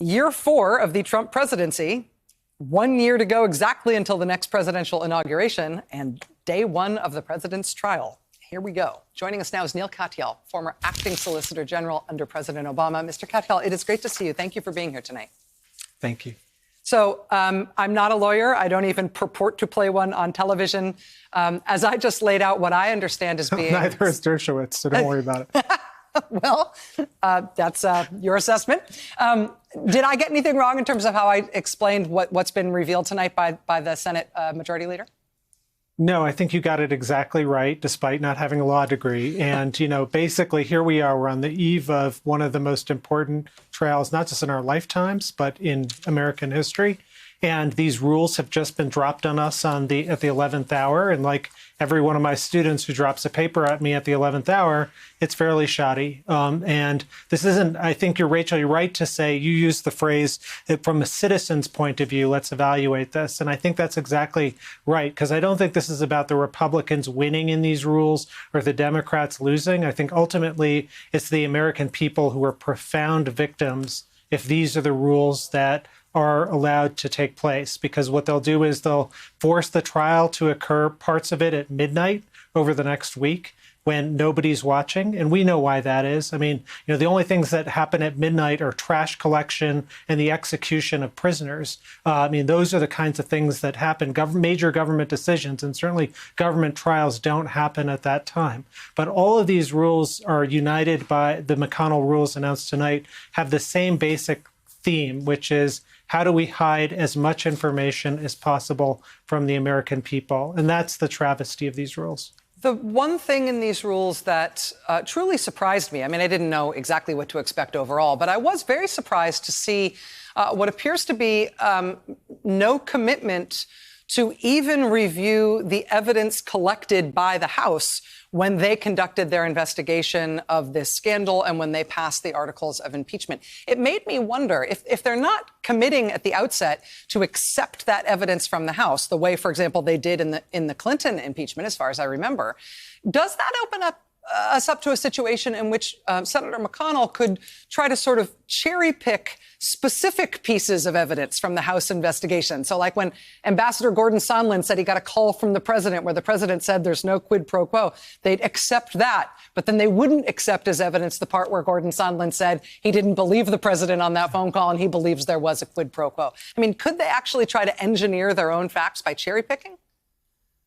Year 4 of the Trump presidency, 1 year to go exactly until the next presidential inauguration, and day 1 of the president's trial. Here we go. Joining us now is Neil Katyal, former acting Solicitor General under President Obama. Mr. Katyal, it is great to see you. Thank you for being here tonight. Thank you. So I'm not a lawyer. I don't even purport to play one on television. As I just laid out what I understand as being... Neither is Dershowitz, so don't worry about it. Well, that's your assessment. Did I get anything wrong in terms of how I explained what's been revealed tonight by the Senate Majority Leader? No, I think you got it exactly right, despite not having a law degree. And, basically here we are. We're on the eve of one of the most important trials, not just in our lifetimes, but in American history. And these rules have just been dropped on us at the 11th hour. And like every one of my students who drops a paper at me at the 11th hour, it's fairly shoddy. And this isn't, I think you're right to say, you use the phrase from a citizen's point of view, let's evaluate this. And I think that's exactly right, because I don't think this is about the Republicans winning in these rules or the Democrats losing. I think ultimately it's the American people who are profound victims if these are the rules that are allowed to take place, because what they'll do is they'll force the trial to occur, parts of it at midnight over the next week when nobody's watching. And we know why that is. I mean, the only things that happen at midnight are trash collection and the execution of prisoners. Those are the kinds of things that happen. Major government decisions and certainly government trials don't happen at that time. But all of these rules are united by the McConnell rules announced tonight, have the same basic theme, which is how do we hide as much information as possible from the American people? And that's the travesty of these rules. The one thing in these rules that truly surprised me, I didn't know exactly what to expect overall, but I was very surprised to see what appears to be no commitment to even review the evidence collected by the House when they conducted their investigation of this scandal and when they passed the articles of impeachment. It made me wonder if they're not committing at the outset to accept that evidence from the House, the way, for example, they did in the Clinton impeachment, as far as I remember, does that open us up to a situation in which Senator McConnell could try to sort of cherry pick specific pieces of evidence from the House investigation? So like when Ambassador Gordon Sondland said he got a call from the president where the president said there's no quid pro quo, they'd accept that, but then they wouldn't accept as evidence the part where Gordon Sondland said he didn't believe the president on that phone call and he believes there was a quid pro quo. Could they actually try to engineer their own facts by cherry picking?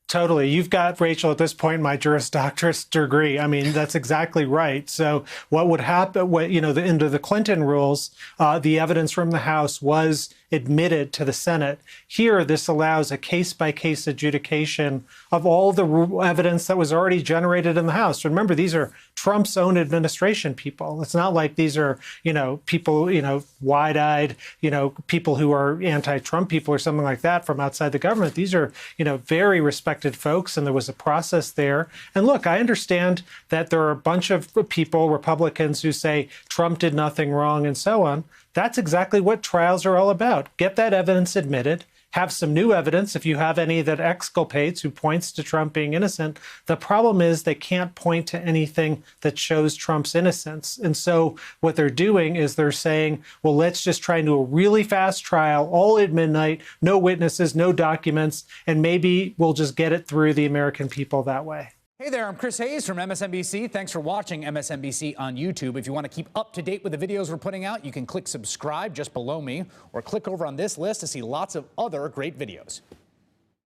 Totally. You've got, Rachel, at this point, my Juris Doctorate degree. That's exactly right. So what would happen, under the Clinton rules, the evidence from the House was admitted to the Senate. Here, this allows a case-by-case adjudication of all the evidence that was already generated in the House. Remember, these are Trump's own administration people. It's not like these are, people, wide-eyed, people who are anti-Trump people or something like that from outside the government. These are, very respected folks, and there was a process there. And look, I understand that there are a bunch of people, Republicans, who say Trump did nothing wrong and so on. That's exactly what trials are all about. Get that evidence admitted, have some new evidence if you have any that exculpates, who points to Trump being innocent. The problem is they can't point to anything that shows Trump's innocence. And so what they're doing is they're saying, well, let's just try and do a really fast trial, all at midnight, no witnesses, no documents, and maybe we'll just get it through the American people that way. Hey there, I'm Chris Hayes from MSNBC. Thanks for watching MSNBC on YouTube. If you want to keep up to date with the videos we're putting out, you can click subscribe just below me or click over on this list to see lots of other great videos.